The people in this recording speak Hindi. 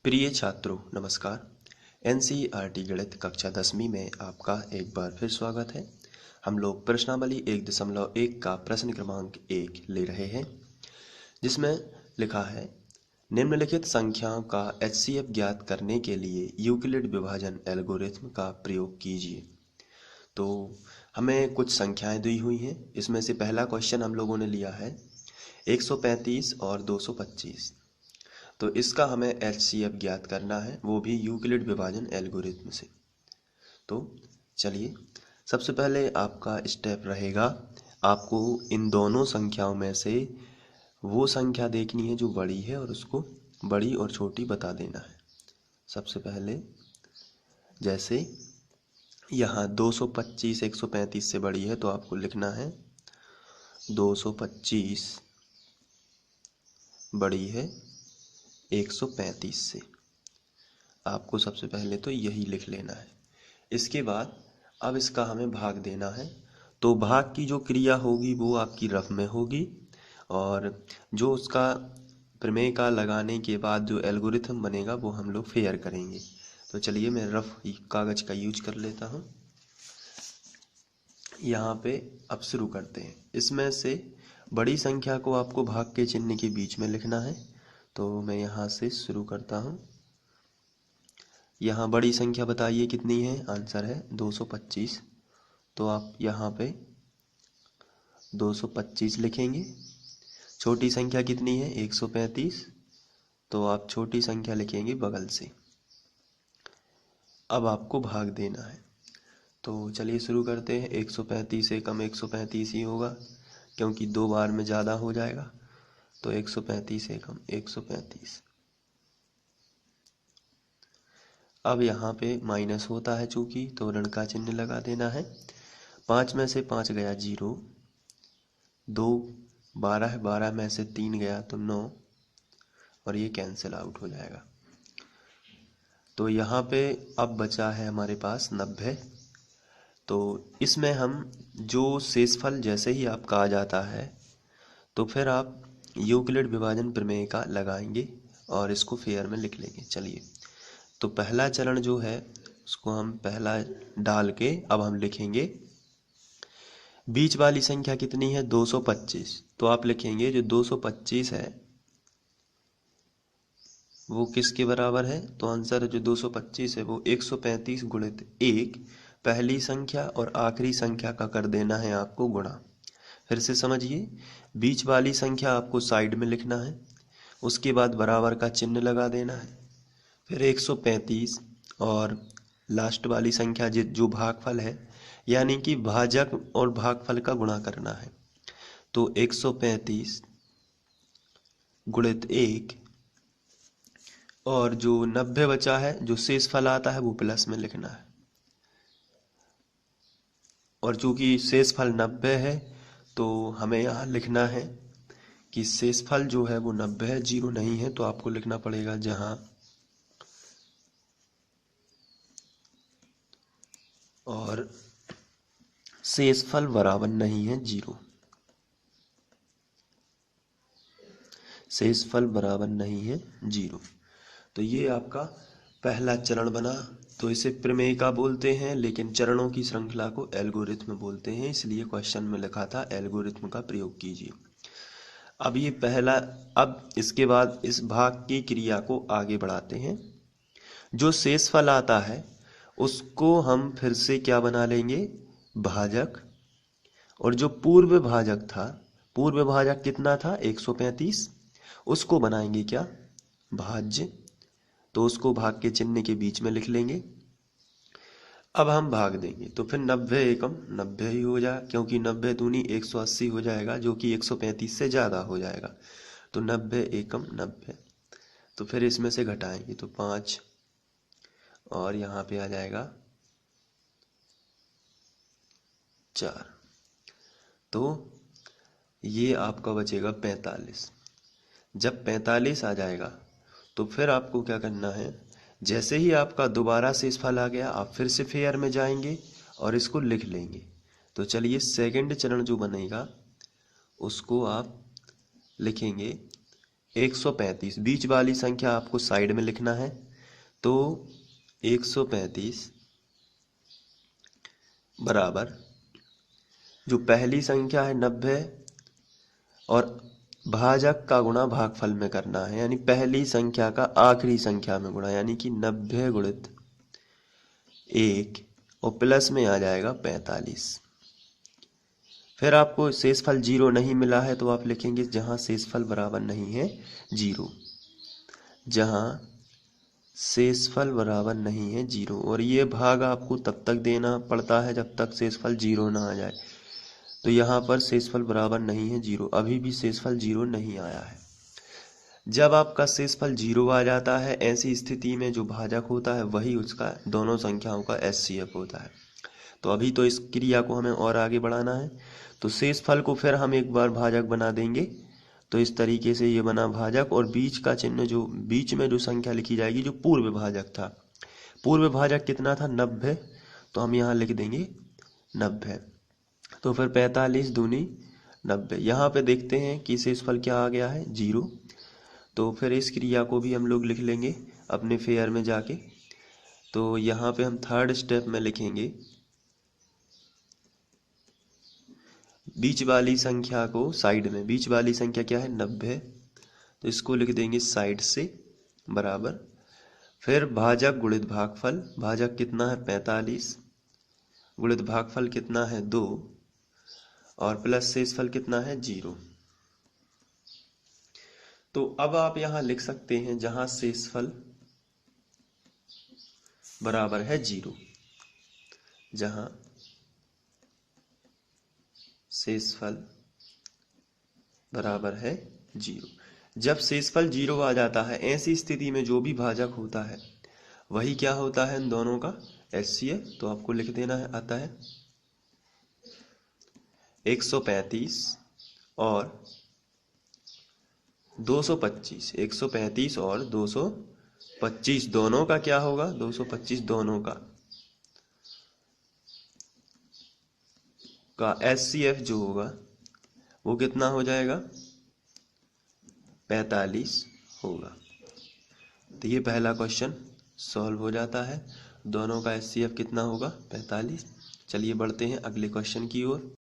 प्रिय छात्रों नमस्कार। एनसीईआरटी गणित कक्षा 10वीं में आपका एक बार फिर स्वागत है। हम लोग प्रश्नावली 1.1 का प्रश्न क्रमांक 1 ले रहे हैं, जिसमें लिखा है निम्नलिखित संख्याओं का एचसीएफ ज्ञात करने के लिए यूक्लिड विभाजन एल्गोरिथ्म का प्रयोग कीजिए। तो हमें कुछ संख्याएं दी हुई हैं। इसमें से पहला क्वेश्चन हम लोगों ने लिया है 135 और 225। तो इसका हमें एचसीएफ ज्ञात करना है, वो भी यूक्लिड विभाजन एल्गोरिथ्म से। तो चलिए, सबसे पहले आपका स्टेप रहेगा, आपको इन दोनों संख्याओं में से वो संख्या देखनी है जो बड़ी है और उसको बड़ी और छोटी बता देना है। सबसे पहले जैसे यहाँ 225 135 से बड़ी है, तो आपको लिखना है 225 बड़ी है 135 से। आपको सबसे पहले तो यही लिख लेना है। इसके बाद अब इसका हमें भाग देना है। तो भाग की जो क्रिया होगी वो आपकी रफ में होगी, और जो उसका प्रमेय का लगाने के बाद जो एल्गोरिथम बनेगा वो हम लोग फेयर करेंगे। तो चलिए, मैं रफ कागज का यूज कर लेता हूँ। यहाँ पे अब शुरू करते हैं। इसमें से बड़ी संख्या को आपको भाग के चिन्ह के बीच में लिखना है। तो मैं यहाँ से शुरू करता हूँ। यहाँ बड़ी संख्या बताइए कितनी है? आंसर है 225। तो आप यहाँ पे 225 लिखेंगे। छोटी संख्या कितनी है? 135। तो आप छोटी संख्या लिखेंगे बगल से। अब आपको भाग देना है। तो चलिए शुरू करते हैं। 135 से कम 135 ही होगा, क्योंकि 2 बार में ज़्यादा हो जाएगा। तो 135 से कम 135। अब यहाँ पे माइनस होता है चूंकि, तो ऋण का चिन्ह लगा देना है। 5 में से 5 गया 0, 2 12, 12 में से 3 गया तो 9, और ये कैंसिल आउट हो जाएगा। तो यहाँ पे अब बचा है हमारे पास 90। तो इसमें हम जो शेषफल जैसे ही आपका आ जाता है, तो फिर आप यूक्लिड विभाजन प्रमेय का लगाएंगे और इसको फेयर में लिख लेंगे। चलिए, तो पहला चरण जो है उसको हम पहला डाल के अब हम लिखेंगे। बीच वाली संख्या कितनी है? 225। तो आप लिखेंगे जो 225 है वो किसके बराबर है? तो आंसर जो 225 है वो 135 गुणित 1, पहली संख्या और आखिरी संख्या का कर देना है आपको गुणा। फिर से समझिए, बीच वाली संख्या आपको साइड में लिखना है, उसके बाद बराबर का चिन्ह लगा देना है, फिर 135 और लास्ट वाली संख्या जो भागफल है, यानी कि भाजक और भागफल का गुणा करना है। तो 135 गुणित 1, और जो 90 बचा है जो शेषफल आता है वो प्लस में लिखना है। और चूंकि शेषफल 90 है, तो हमें यहाँ लिखना है कि शेषफल जो है वो 90 है, 0 नहीं है। तो आपको लिखना पड़ेगा जहाँ और शेषफल बराबर नहीं है 0। शेषफल बराबर नहीं है 0। तो ये आपका पहला चरण बना। तो इसे प्रमेयिका बोलते हैं, लेकिन चरणों की श्रृंखला को एल्गोरिथ्म बोलते हैं, इसलिए क्वेश्चन में लिखा था एल्गोरिथ्म का प्रयोग कीजिए। अब ये पहला, अब इसके बाद इस भाग की क्रिया को आगे बढ़ाते हैं। जो शेषफल आता है उसको हम फिर से क्या बना लेंगे? भाजक। और जो पूर्व भाजक था, पूर्व भाजक कितना था? 135, उसको बनाएंगे क्या? भाज्य। तो उसको भाग के चिन्ह के बीच में लिख लेंगे। अब हम भाग देंगे, तो फिर 90 एकम 90 ही हो जाए, क्योंकि 90 दूनी 180 हो जाएगा, जो कि 135 से ज़्यादा हो जाएगा। तो 90 एकम 90। तो फिर इसमें से घटाएंगे तो 5, और यहाँ पे आ जाएगा 4। तो ये आपका बचेगा 45। जब 45 आ जाएगा तो फिर आपको क्या करना है? जैसे ही आपका दोबारा शेषफल आ गया, आप फिर से फेयर में जाएंगे और इसको लिख लेंगे। तो चलिए, सेकंड चरण जो बनेगा उसको आप लिखेंगे 135 बीच वाली संख्या आपको साइड में लिखना है। तो 135 बराबर जो पहली संख्या है 90 और भाजक का गुणा भागफल में करना है, यानी पहली संख्या का आखिरी संख्या में गुणा, यानी कि 90 गुणित 1 और प्लस में आ जाएगा 45। फिर आपको शेषफल 0 नहीं मिला है तो आप लिखेंगे जहां शेषफल बराबर नहीं है 0, जहां शेषफल बराबर नहीं है 0। और ये भाग आपको तब तक देना पड़ता है जब तक शेषफल 0 ना आ जाए। तो यहाँ पर शेषफल बराबर नहीं है 0, अभी भी शेषफल 0 नहीं आया है। जब आपका शेषफल 0 आ जाता है, ऐसी स्थिति में जो भाजक होता है वही उसका दोनों संख्याओं का एचसीएफ होता है। तो अभी तो इस क्रिया को हमें और आगे बढ़ाना है। तो शेषफल को फिर हम एक बार भाजक बना देंगे। तो इस तरीके से ये बना भाजक, और बीच का चिन्ह जो बीच में जो संख्या लिखी जाएगी जो पूर्व भाजक था। पूर्व भाजक कितना था 90, तो हम यहाँ लिख देंगे 90। तो फिर 45 दूनी 90। यहाँ पे देखते हैं कि शेषफल क्या आ गया है 0। तो फिर इस क्रिया को भी हम लोग लिख लेंगे अपने फेयर में जाके। तो यहाँ पे हम थर्ड स्टेप में लिखेंगे बीच वाली संख्या को साइड में। बीच वाली संख्या क्या है 90, तो इसको लिख देंगे साइड से बराबर। फिर भाजक गुणित भागफल, भाजक कितना है 45 गुणित भागफल कितना है 2 और प्लस शेषफल कितना है 0। तो अब आप यहां लिख सकते हैं जहां शेषफल बराबर है 0, जहां शेषफल बराबर है 0। जब शेषफल 0 आ जाता है, ऐसी स्थिति में जो भी भाजक होता है वही क्या होता है इन दोनों का एचसीएफ। तो आपको लिख देना है अतः 135 और 225, 135 और 225 दोनों का क्या होगा 225 दोनों का एचसीएफ जो होगा वो कितना हो जाएगा 45 होगा। तो ये पहला क्वेश्चन सॉल्व हो जाता है। दोनों का एचसीएफ कितना होगा 45। चलिए बढ़ते हैं अगले क्वेश्चन की ओर।